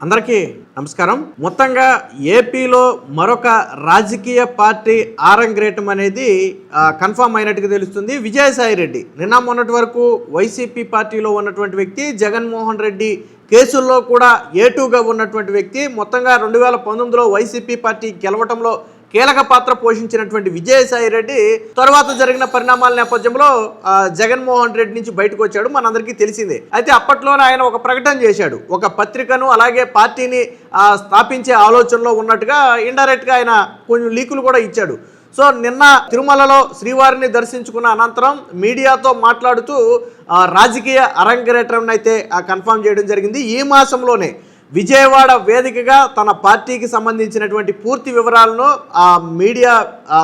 అందరికీ నమస్కారం. మొత్తంగా ఏపీలో మరొక రాజకీయ పార్టీ ఆరంగేటం అనేది కన్ఫర్మ్ అయినట్టుగా తెలుస్తుంది. విజయసాయి రెడ్డి నిన్న మొన్నటి వరకు వైసీపీ పార్టీలో ఉన్నటువంటి వ్యక్తి, జగన్మోహన్ రెడ్డి కేసుల్లో కూడా ఏటూగా ఉన్నటువంటి వ్యక్తి, మొత్తంగా 2019లో వైసీపీ పార్టీ గెలవటంలో కీలక పాత్ర పోషించినటువంటి విజయసాయి రెడ్డి తర్వాత జరిగిన పరిణామాల నేపథ్యంలో జగన్మోహన్ రెడ్డి నుంచి బయటకు వచ్చాడు, మనందరికీ తెలిసిందే. అయితే అప్పట్లోనే ఆయన ఒక ప్రకటన చేశాడు, ఒక పత్రికను అలాగే పార్టీని స్థాపించే ఆలోచనలో ఉన్నట్టుగా ఇండైరెక్ట్గా ఆయన కొన్ని లీకులు కూడా ఇచ్చాడు. సో నిన్న తిరుమలలో శ్రీవారిని దర్శించుకున్న అనంతరం మీడియాతో మాట్లాడుతూ రాజకీయ అరంగేట్రం అయితే కన్ఫర్మ్ చేయడం జరిగింది. ఈ మాసంలోనే విజయవాడ వేదికగా తన పార్టీకి సంబంధించినటువంటి పూర్తి వివరాలను మీడియా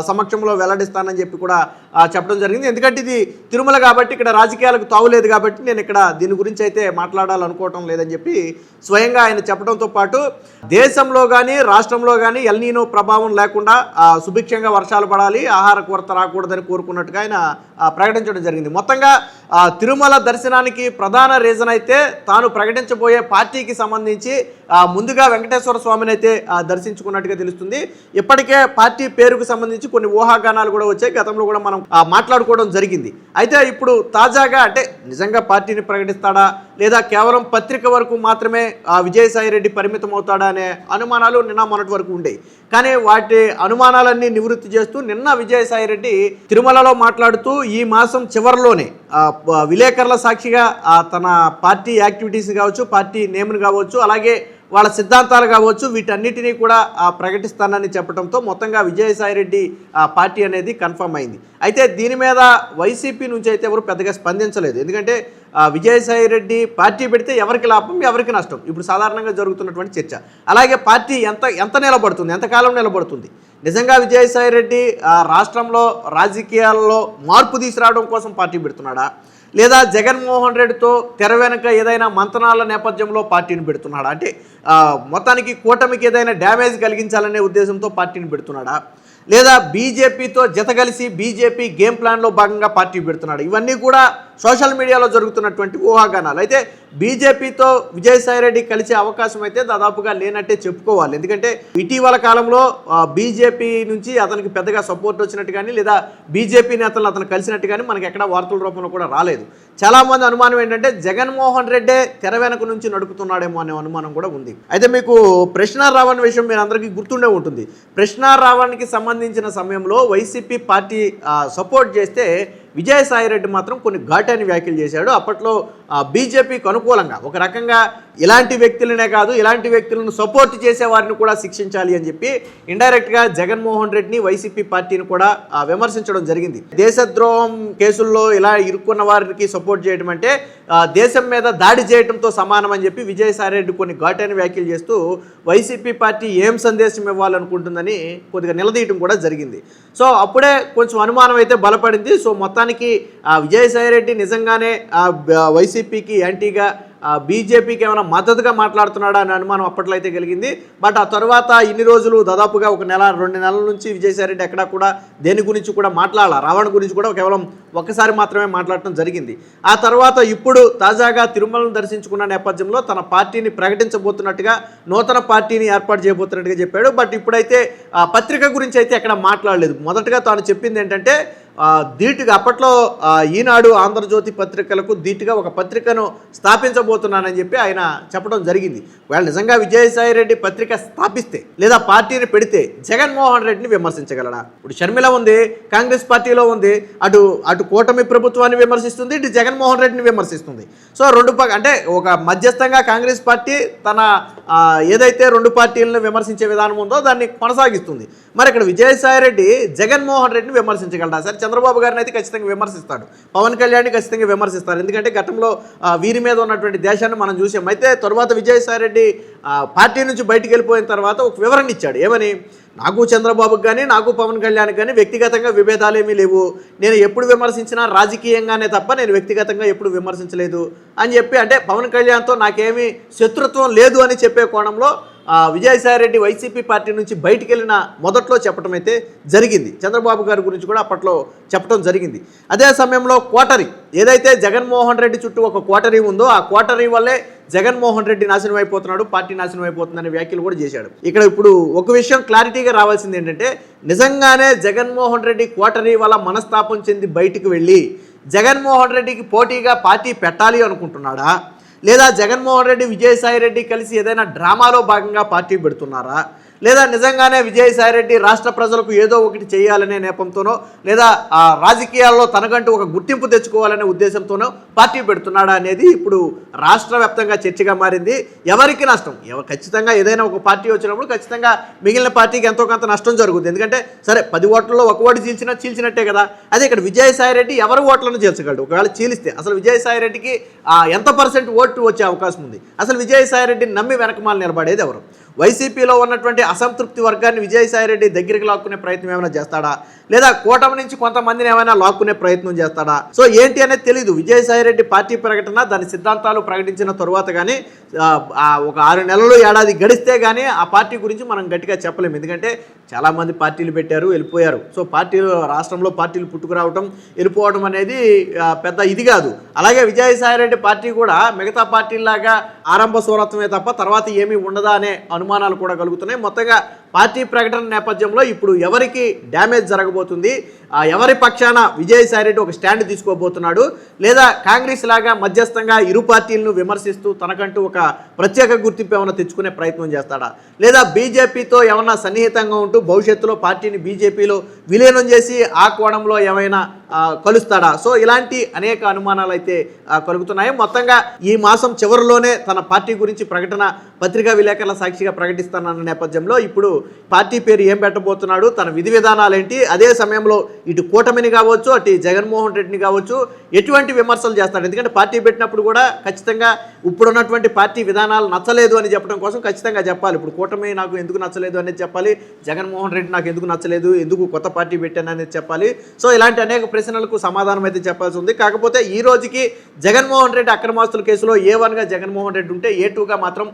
సమక్షంలో వెల్లడిస్తానని చెప్పి కూడా చెప్పడం జరిగింది. ఎందుకంటే ఇది తిరుమల కాబట్టి ఇక్కడ రాజకీయాలకు తావులేదు కాబట్టి నేను ఇక్కడ దీని గురించి అయితే మాట్లాడాలనుకోవటం లేదని చెప్పి స్వయంగా ఆయన చెప్పడంతో పాటు దేశంలో కానీ రాష్ట్రంలో కానీ ఎల్నీనో ప్రభావం లేకుండా సుభిక్షంగా వర్షాలు పడాలి, ఆహార కొరత రాకూడదని కోరుకున్నట్టుగా ఆయన ప్రకటించడం జరిగింది. మొత్తంగా తిరుమల దర్శనానికి ప్రధాన రీజన్ అయితే తాను ప్రకటించబోయే పార్టీకి సంబంధించి ముందుగా వెంకటేశ్వర స్వామిని అయితే దర్శించుకున్నట్టుగా తెలుస్తుంది. ఇప్పటికే పార్టీ పేరుకు సంబంధించి కొన్ని ఊహాగానాలు కూడా వచ్చాయి, గతంలో కూడా మనం మాట్లాడుకోవడం జరిగింది. అయితే ఇప్పుడు తాజాగా అంటే నిజంగా పార్టీని ప్రకటిస్తాడా లేదా కేవలం పత్రిక వరకు మాత్రమే విజయసాయి రెడ్డి పరిమితం అవుతాడా అనే అనుమానాలు నిన్న మొన్నటి వరకు ఉండేవి. కానీ వాటి అనుమానాలన్నీ నివృత్తి చేస్తూ నిన్న విజయసాయి రెడ్డి తిరుమలలో మాట్లాడుతూ ఈ మాసం చివరిలోనే విలేకరుల సాక్షిగా తన పార్టీ యాక్టివిటీస్ కావచ్చు, పార్టీ నేమ్ను కావచ్చు, అలాగే వాళ్ళ సిద్ధాంతాలు కావచ్చు, వీటన్నిటినీ కూడా ప్రకటిస్తానని చెప్పడంతో మొత్తంగా విజయసాయి రెడ్డి పార్టీ అనేది కన్ఫర్మ్ అయింది. అయితే దీని మీద వైసీపీ నుంచి అయితే ఎవరు పెద్దగా స్పందించలేదు. ఎందుకంటే విజయసాయి రెడ్డి పార్టీ పెడితే ఎవరికి లాభం, ఎవరికి నష్టం ఇప్పుడు సాధారణంగా జరుగుతున్నటువంటి చర్చ. అలాగే పార్టీ ఎంత నిలబడుతుంది, ఎంతకాలం నిలబడుతుంది, నిజంగా విజయసాయి రెడ్డి రాష్ట్రంలో రాజకీయాల్లో మార్పు తీసుకురావడం కోసం పార్టీ పెడుతున్నాడా లేదా జగన్మోహన్ రెడ్డితో తెర వెనుక ఏదైనా మంతనాల నేపథ్యంలో పార్టీని పెడుతున్నాడా, అంటే మొత్తానికి కూటమికి ఏదైనా డ్యామేజ్ కలిగించాలనే ఉద్దేశంతో పార్టీని పెడుతున్నాడా లేదా బీజేపీతో జత కలిసి బీజేపీ గేమ్ ప్లాన్లో భాగంగా పార్టీ పెడుతున్నాడు. ఇవన్నీ కూడా సోషల్ మీడియాలో జరుగుతున్నటువంటి ఊహాగానాలు. అయితే బీజేపీతో విజయసాయి రెడ్డి కలిసే అవకాశం అయితే దాదాపుగా లేనట్టే చెప్పుకోవాలి. ఎందుకంటే ఇటీవల కాలంలో బీజేపీ నుంచి అతనికి పెద్దగా సపోర్ట్ వచ్చినట్టు కానీ లేదా బీజేపీ నేతలు అతను కలిసినట్టు కానీ మనకి ఎక్కడ వార్తల రూపంలో కూడా రాలేదు. చాలామంది అనుమానం ఏంటంటే జగన్మోహన్ రెడ్డే తెర వెనక నుంచి నడుపుతున్నాడేమో అనే అనుమానం కూడా ఉంది. అయితే మీకు ప్రశ్న రావణ్ విషయం మీరు అందరికీ గుర్తుండే ఉంటుంది. ప్రశ్న రావణ్కి సంబంధించిన సమయంలో వైసీపీ పార్టీ సపోర్ట్ చేస్తే విజయసాయి రెడ్డి మాత్రం కొన్ని ఘాటైన వ్యాఖ్యలు చేశాడు. అప్పట్లో బీజేపీకి అనుకూలంగా ఒక రకంగా ఇలాంటి వ్యక్తులనే కాదు, ఇలాంటి వ్యక్తులను సపోర్ట్ చేసే వారిని కూడా శిక్షించాలి అని చెప్పి ఇండైరెక్ట్గా జగన్మోహన్ రెడ్డిని వైసీపీ పార్టీని కూడా విమర్శించడం జరిగింది. దేశద్రోహం కేసుల్లో ఇలా ఇరుక్కున్న వారికి సపోర్ట్ చేయడం అంటే దేశం మీద దాడి చేయడంతో సమానం అని చెప్పి విజయసాయి రెడ్డి కొన్ని ఘాటైన వ్యాఖ్యలు చేస్తూ వైసీపీ పార్టీ ఏం సందేశం ఇవ్వాలనుకుంటుందని కొద్దిగా నిలదీయడం కూడా జరిగింది. సో అప్పుడే కొంచెం అనుమానం అయితే బలపడింది. సో మొత్తానికి విజయసాయి రెడ్డి నిజంగానే వైసీపీకి యాంటీగా బీజేపీకి ఏమైనా మద్దతుగా మాట్లాడుతున్నాడా అనే అనుమానం అప్పట్లో అయితే కలిగింది. బట్ ఆ తర్వాత ఇన్ని రోజులు దాదాపుగా 1 నెల 2 నెలల నుంచి విజయసాయి రెడ్డి ఎక్కడా కూడా దేని గురించి కూడా మాట్లాడాల, రావణ్ గురించి కూడా కేవలం ఒక్కసారి మాత్రమే మాట్లాడటం జరిగింది. ఆ తర్వాత ఇప్పుడు తాజాగా తిరుమలను దర్శించుకున్న నేపథ్యంలో తన పార్టీని ప్రకటించబోతున్నట్టుగా, నూతన పార్టీని ఏర్పాటు చేయబోతున్నట్టుగా చెప్పాడు. బట్ ఇప్పుడైతే పత్రిక గురించి అయితే ఎక్కడ మాట్లాడలేదు. మొదటగా తాను చెప్పింది ఏంటంటే ధీటుగా అప్పట్లో ఈనాడు, ఆంధ్రజ్యోతి పత్రికలకు ధీటుగా ఒక పత్రికను స్థాపించబోతున్నానని చెప్పి ఆయన చెప్పడం జరిగింది. వాళ్ళు నిజంగా విజయసాయి రెడ్డి పత్రిక స్థాపిస్తే లేదా పార్టీని పెడితే జగన్మోహన్ రెడ్డిని విమర్శించగలడా? ఇప్పుడు షర్మిల ఉంది, కాంగ్రెస్ పార్టీలో ఉంది, అటు కూటమి ప్రభుత్వాన్ని విమర్శిస్తుంది, ఇటు జగన్మోహన్ రెడ్డిని విమర్శిస్తుంది. సో అంటే ఒక మధ్యస్థంగా కాంగ్రెస్ పార్టీ తన ఏదైతే 2 పార్టీలను విమర్శించే విధానం ఉందో దాన్ని కొనసాగిస్తుంది. మరి ఇక్కడ విజయసాయి రెడ్డి జగన్మోహన్ రెడ్డిని విమర్శించగలడా? సరే, చంద్రబాబు గారిని అయితే ఖచ్చితంగా విమర్శిస్తాడు, పవన్ కళ్యాణ్ని ఖచ్చితంగా విమర్శిస్తారు. ఎందుకంటే గతంలో వీరి మీద ఉన్నటువంటి దేశాన్ని మనం చూసాం. అయితే తర్వాత విజయసాయి రెడ్డి పార్టీ నుంచి బయటికి వెళ్ళిపోయిన తర్వాత ఒక వివరణ ఇచ్చాడు. ఏమని? నాకు చంద్రబాబుకి కానీ నాకు పవన్ కళ్యాణ్కి కానీ వ్యక్తిగతంగా విభేదాలు ఏమీ లేవు, నేను ఎప్పుడు విమర్శించినా రాజకీయంగానే తప్ప నేను వ్యక్తిగతంగా ఎప్పుడు విమర్శించలేదు అని చెప్పి, అంటే పవన్ కళ్యాణ్తో నాకేమీ శత్రుత్వం లేదు అని చెప్పే కోణంలో విజయసాయి రెడ్డి వైసీపీ పార్టీ నుంచి బయటికి వెళ్ళిన మొదట్లో చెప్పడం అయితే జరిగింది. చంద్రబాబు గారి గురించి కూడా అప్పట్లో చెప్పడం జరిగింది. అదే సమయంలో కోటరీ ఏదైతే జగన్మోహన్ రెడ్డి చుట్టూ ఒక కోటరీ ఉందో ఆ కోటరీ వల్లే జగన్మోహన్ రెడ్డి నాశనం అయిపోతున్నాడు, పార్టీ నాశనం అయిపోతుందనే వ్యాఖ్యలు కూడా చేశాడు. ఇక్కడ ఇప్పుడు ఒక విషయం క్లారిటీగా రావాల్సింది ఏంటంటే, నిజంగానే జగన్మోహన్ రెడ్డి కోటరీ వల్ల మనస్తాపం చెంది బయటికి వెళ్ళి జగన్మోహన్ రెడ్డికి పోటీగా పార్టీ పెట్టాలి అనుకుంటున్నాడా, లేదా జగన్మోహన్ రెడ్డి విజయసాయి రెడ్డి కలిసి ఏదైనా డ్రామాలో భాగంగా పార్టీ పెడుతున్నారా, లేదా నిజంగానే విజయసాయి రెడ్డి రాష్ట్ర ప్రజలకు ఏదో ఒకటి చేయాలనే నేపంతోనో, లేదా రాజకీయాల్లో తనకంటూ ఒక గుర్తింపు తెచ్చుకోవాలనే ఉద్దేశంతోనో పార్టీ పెడుతున్నాడా అనేది ఇప్పుడు రాష్ట్ర వ్యాప్తంగా చర్చగా మారింది. ఎవరికి నష్టం? ఖచ్చితంగా ఏదైనా ఒక పార్టీ వచ్చినప్పుడు ఖచ్చితంగా మిగిలిన పార్టీకి ఎంతో కొంత నష్టం జరుగుతుంది. ఎందుకంటే సరే 10 ఓట్లలో ఒక ఓటు చీల్చినట్టే కదా. అదే ఇక్కడ విజయసాయి రెడ్డి ఎవరి ఓట్లను చీల్చగలడు? ఒకవేళ చీలిస్తే అసలు విజయసాయి రెడ్డికి ఎంత % ఓటు వచ్చే అవకాశం ఉంది? అసలు విజయసాయి రెడ్డిని నమ్మి వెనకమాల నిలబడేది ఎవరు? వైసీపీలో ఉన్నటువంటి అసంతృప్తి వర్గాన్ని విజయసాయి రెడ్డి దగ్గరికి లాక్కునే ప్రయత్నం ఏమైనా చేస్తాడా, లేదా కూటమి నుంచి కొంతమందిని ఏమైనా లాక్కునే ప్రయత్నం చేస్తాడా? సో ఏంటి అనేది తెలియదు. విజయసాయి రెడ్డి పార్టీ ప్రకటన, దాని సిద్ధాంతాలు ప్రకటించిన తరువాత కానీ ఒక 6 నెలలు ఏడాది గడిస్తే కానీ ఆ పార్టీ గురించి మనం గట్టిగా చెప్పలేము. ఎందుకంటే చాలామంది పార్టీలు పెట్టారు, వెళ్ళిపోయారు. సో రాష్ట్రంలో పార్టీలు పుట్టుకురావటం, వెళ్ళిపోవడం అనేది పెద్ద ఇది కాదు. అలాగే విజయసాయి రెడ్డి పార్టీ కూడా మిగతా పార్టీలాగా ఆరంభ సూరత్వమే తప్ప తర్వాత ఏమీ ఉండదా అనే అనుమానాలు కూడా కలుగుతున్నాయి. మొత్తంగా పార్టీ ప్రకటన నేపథ్యంలో ఇప్పుడు ఎవరికి డ్యామేజ్ జరగబోతుంది, ఎవరి పక్షాన విజయసాయి రెడ్డి ఒక స్టాండ్ తీసుకోబోతున్నాడు, లేదా కాంగ్రెస్ లాగా మధ్యస్థంగా ఇరు పార్టీలను విమర్శిస్తూ తనకంటూ ఒక ప్రత్యేక గుర్తింపు ఏమైనా తెచ్చుకునే ప్రయత్నం చేస్తాడా, లేదా బీజేపీతో ఏమన్నా సన్నిహితంగా ఉంటూ భవిష్యత్తులో పార్టీని బీజేపీలో విలీనం చేసి ఆ కోణంలో ఏమైనా కలుస్తాడా? సో ఇలాంటి అనేక అనుమానాలు అయితే కలుగుతున్నాయి. మొత్తంగా ఈ మాసం చివరిలోనే తన పార్టీ గురించి ప్రకటన పత్రికా విలేకరుల సాక్షిగా ప్రకటిస్తానన్న నేపథ్యంలో ఇప్పుడు పార్టీ పేరు ఏం పెట్టబోతున్నాడు, తన విధి విధానాలు ఏంటి, అదే సమయంలో ఇటు కూటమిని కావచ్చు, అటు జగన్మోహన్ రెడ్డిని కావచ్చు ఎటువంటి విమర్శలు చేస్తాడు? ఎందుకంటే పార్టీ పెట్టినప్పుడు కూడా ఖచ్చితంగా ఇప్పుడున్నటువంటి పార్టీ విధానాలు నచ్చలేదు అని చెప్పడం కోసం ఖచ్చితంగా చెప్పాలి. ఇప్పుడు కూటమి నాకు ఎందుకు నచ్చలేదు అనేది చెప్పాలి, జగన్మోహన్ రెడ్డి నాకు ఎందుకు నచ్చలేదు, ఎందుకు కొత్త పార్టీ పెట్టాను అనేది చెప్పాలి. సో ఇలాంటి అనేక ప్రశ్నలకు సమాధానం అయితే చెప్పాల్సి ఉంది. కాకపోతే ఈ రోజుకి జగన్మోహన్ రెడ్డి అక్రమాస్తుల కేసులో A1గా జగన్మోహన్ రెడ్డి ఉంటే A2గా మాత్రం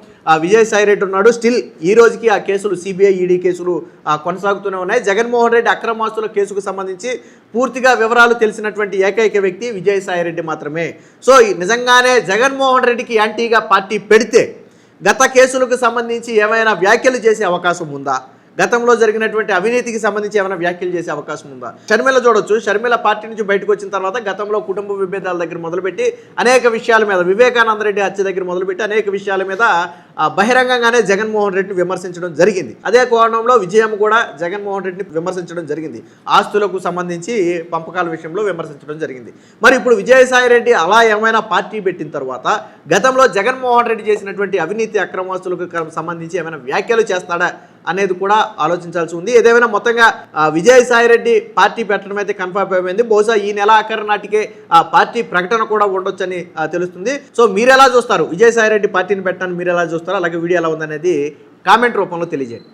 విజయసాయి రెడ్డి ఉన్నాడు. స్టిల్ ఈ రోజుకి ఆ కేసులు CBI ED కేసులు కొనసాగుతూనే ఉన్నాయి. జగన్మోహన్ రెడ్డి అక్రమాస్తుల కేసుకు సంబంధించి పూర్తిగా వివరాలు తెలిసినటువంటి ఏకైక వ్యక్తి విజయసాయి రెడ్డి మాత్రమే. సో నిజంగానే జగన్మోహన్ రెడ్డికి యాంటీగా పార్టీ పెడితే గత కేసులకు సంబంధించి ఏమైనా వ్యాఖ్యలు చేసే అవకాశం ఉందా? గతంలో జరిగినటువంటి అవినీతికి సంబంధించి ఏమైనా వ్యాఖ్యలు చేసే అవకాశం ఉందా? షర్మిల చూడొచ్చు. షర్మిల పార్టీ నుంచి బయటకు వచ్చిన తర్వాత గతంలో కుటుంబ విభేదాల దగ్గర మొదలుపెట్టి అనేక విషయాల మీద, వివేకానంద రెడ్డి హత్య దగ్గర మొదలుపెట్టి అనేక విషయాల మీద బహిరంగంగానే జగన్మోహన్ రెడ్డిని విమర్శించడం జరిగింది. అదే కోణంలో విజయం కూడా జగన్మోహన్ రెడ్డిని విమర్శించడం జరిగింది. ఆస్తులకు సంబంధించి పంపకాల విషయంలో విమర్శించడం జరిగింది. మరి ఇప్పుడు విజయసాయి రెడ్డి అలా ఏమైనా పార్టీ పెట్టిన తర్వాత గతంలో జగన్మోహన్ రెడ్డి చేసినటువంటి అవినీతి అక్రమాస్తులకు సంబంధించి ఏమైనా వ్యాఖ్యలు చేస్తాడా అనేది కూడా ఆలోచించాల్సి ఉంది. ఏదేమైనా మొత్తంగా విజయసాయి రెడ్డి పార్టీ పెట్టడం అయితే కన్ఫర్మ్ అయిపోయింది. బహుశా ఈ నెల ఆఖరి నాటికే పార్టీ ప్రకటన కూడా ఉండొచ్చని తెలుస్తుంది. సో మీరు ఎలా చూస్తారు? విజయసాయి రెడ్డి పార్టీని పెట్టడానికి మీరు ఎలా చూస్తారు? అలాగే వీడియో ఎలా ఉందనేది కామెంట్ రూపంలో తెలియజేయండి.